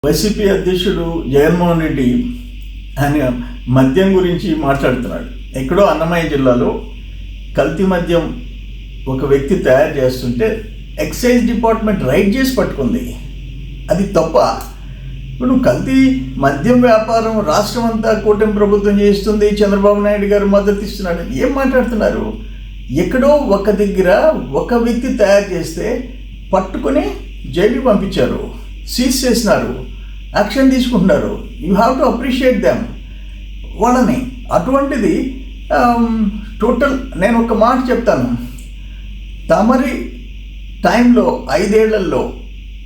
YCP అధ్యక్షుడు జగన్మోహన్ రెడ్డి ఆయన మద్యం గురించి మాట్లాడుతున్నాడు. ఎక్కడో అన్నమయ్య జిల్లాలో కల్తీ మద్యం ఒక వ్యక్తి తయారు చేస్తుంటే ఎక్సైజ్ డిపార్ట్మెంట్ రైడ్ చేసి పట్టుకుంది. అది తప్ప? ఇప్పుడు కల్తీ మద్యం వ్యాపారం రాష్ట్రం అంతా కూటమి ప్రభుత్వం చేస్తుంది, చంద్రబాబు నాయుడు గారు మద్దతు ఇస్తున్నాడు. ఏం మాట్లాడుతున్నారు? ఎక్కడో ఒక దగ్గర ఒక వ్యక్తి తయారు చేస్తే పట్టుకొని జైలుకి పంపించారు, సీజ్ చేసినారు, యాక్షన్ తీసుకుంటున్నారు. You have to appreciate them వాళ్ళని. అటువంటిది టోటల్ నేను ఒక మాట చెప్తాను. తమరి టైంలో 5 ఏళ్లలో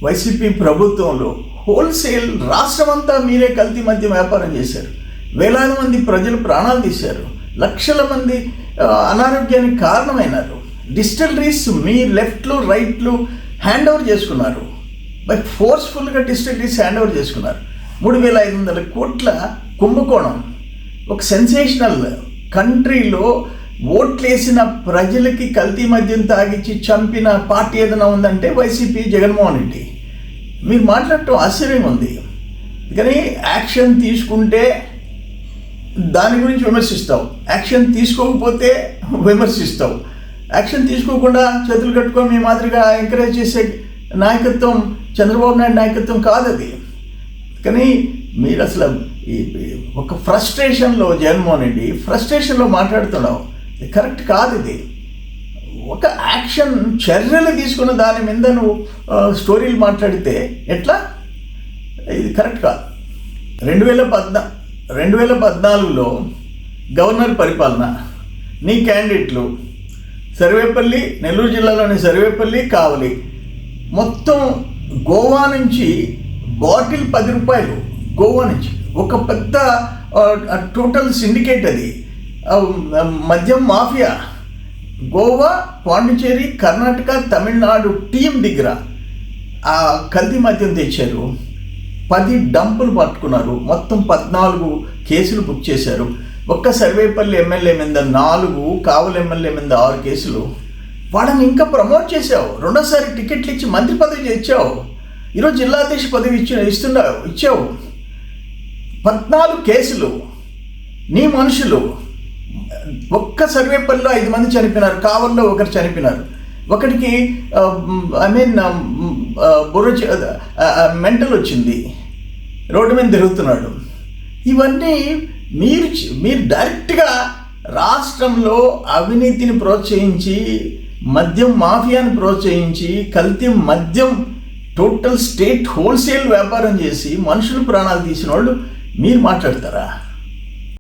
వైసీపీ ప్రభుత్వంలో హోల్సేల్ రాష్ట్రం అంతా మీరే కల్తీ మద్యం వ్యాపారం చేశారు. వేలాది మంది ప్రజలు ప్రాణాలు తీశారు, లక్షల మంది అనారోగ్యానికి కారణమైనారు. డిస్టిలరీస్ మీ లెఫ్ట్లు రైట్లు హ్యాండ్ ఓవర్ చేసుకున్నారు. బై ఫోర్స్ఫుల్గా డిస్టిలరీస్ హ్యాండ్ ఓవర్ చేసుకున్నారు. 3,500 కోట్ల కుంభకోణం. ఒక సెన్సేషనల్ కంట్రీలో ఓట్లేసిన ప్రజలకి కల్తీ మద్యం తాగిచ్చి చంపిన పార్టీ ఏదైనా ఉందంటే వైసీపీ, జగన్మోహన్ రెడ్డి. మీరు మాట్లాడటం ఆశ్చర్యంగా ఉంది. కానీ యాక్షన్ తీసుకుంటే దాని గురించి విమర్శిస్తావు, యాక్షన్ తీసుకోకపోతే విమర్శిస్తావు. యాక్షన్ తీసుకోకుండా చేతులు కట్టుకొని మీ మాదిరిగా ఎంకరేజ్ చేసే నాయకత్వం చంద్రబాబు నాయుడు నాయకత్వం కాదు అది. కానీ మీరు అసలు ఒక ఫ్రస్ట్రేషన్లో జగన్మోహన్ రెడ్డి ఫ్రస్ట్రేషన్లో మాట్లాడుతున్నావు. ఇది కరెక్ట్ కాదు. ఇది ఒక యాక్షన్ చర్యలు తీసుకున్న దాని మీద నువ్వు స్టోరీలు మాట్లాడితే ఎట్లా? ఇది కరెక్ట్ కాదు. 2014లో గవర్నర్ పరిపాలన, నీ క్యాండిడేట్లు సర్వేపల్లి, నెల్లూరు జిల్లాలోని సర్వేపల్లి, కావలి, మొత్తం గోవా నుంచి బాటిల్ 10 రూపాయలు. గోవా నుంచి ఒక పెద్ద టోటల్ సిండికేట్ అది, మద్యం మాఫియా. గోవా, పాండిచేరి, కర్ణాటక, తమిళనాడు టీం దగ్గర ఆ కల్తీ మద్యం తెచ్చారు. 10 డంపులు పట్టుకున్నారు. మొత్తం 14 కేసులు బుక్ చేశారు. ఒక్క సర్వేపల్లి ఎమ్మెల్యే మీద 4, కావలి ఎమ్మెల్యే మీద 6 కేసులు. వాళ్ళని ఇంకా ప్రమోట్ చేసావు. రెండోసారి టికెట్లు ఇచ్చి మంత్రి పదవి ఇచ్చావు. ఈరోజు జిల్లాధ్యక్ష పదవి ఇచ్చావు. 14 కేసులు. నీ మనుషులు. ఒక్క సర్వేపల్లిలో 5 మంది చనిపోయినారు, కావల్లో 1 చనిపోయినారు. ఒకటికి మెంటల్ వచ్చింది, రోడ్డు మీద తిరుగుతున్నాడు. ఇవన్నీ మీరు డైరెక్ట్గా రాష్ట్రంలో అవినీతిని ప్రోత్సహించి, మద్యం మాఫియాని ప్రోత్సహించి, కల్తీ మద్యం టోటల్ స్టేట్ హోల్సేల్ వ్యాపారం చేసి మనుషులు ప్రాణాలు తీసిన వాళ్ళు మీరు మాట్లాడతారా?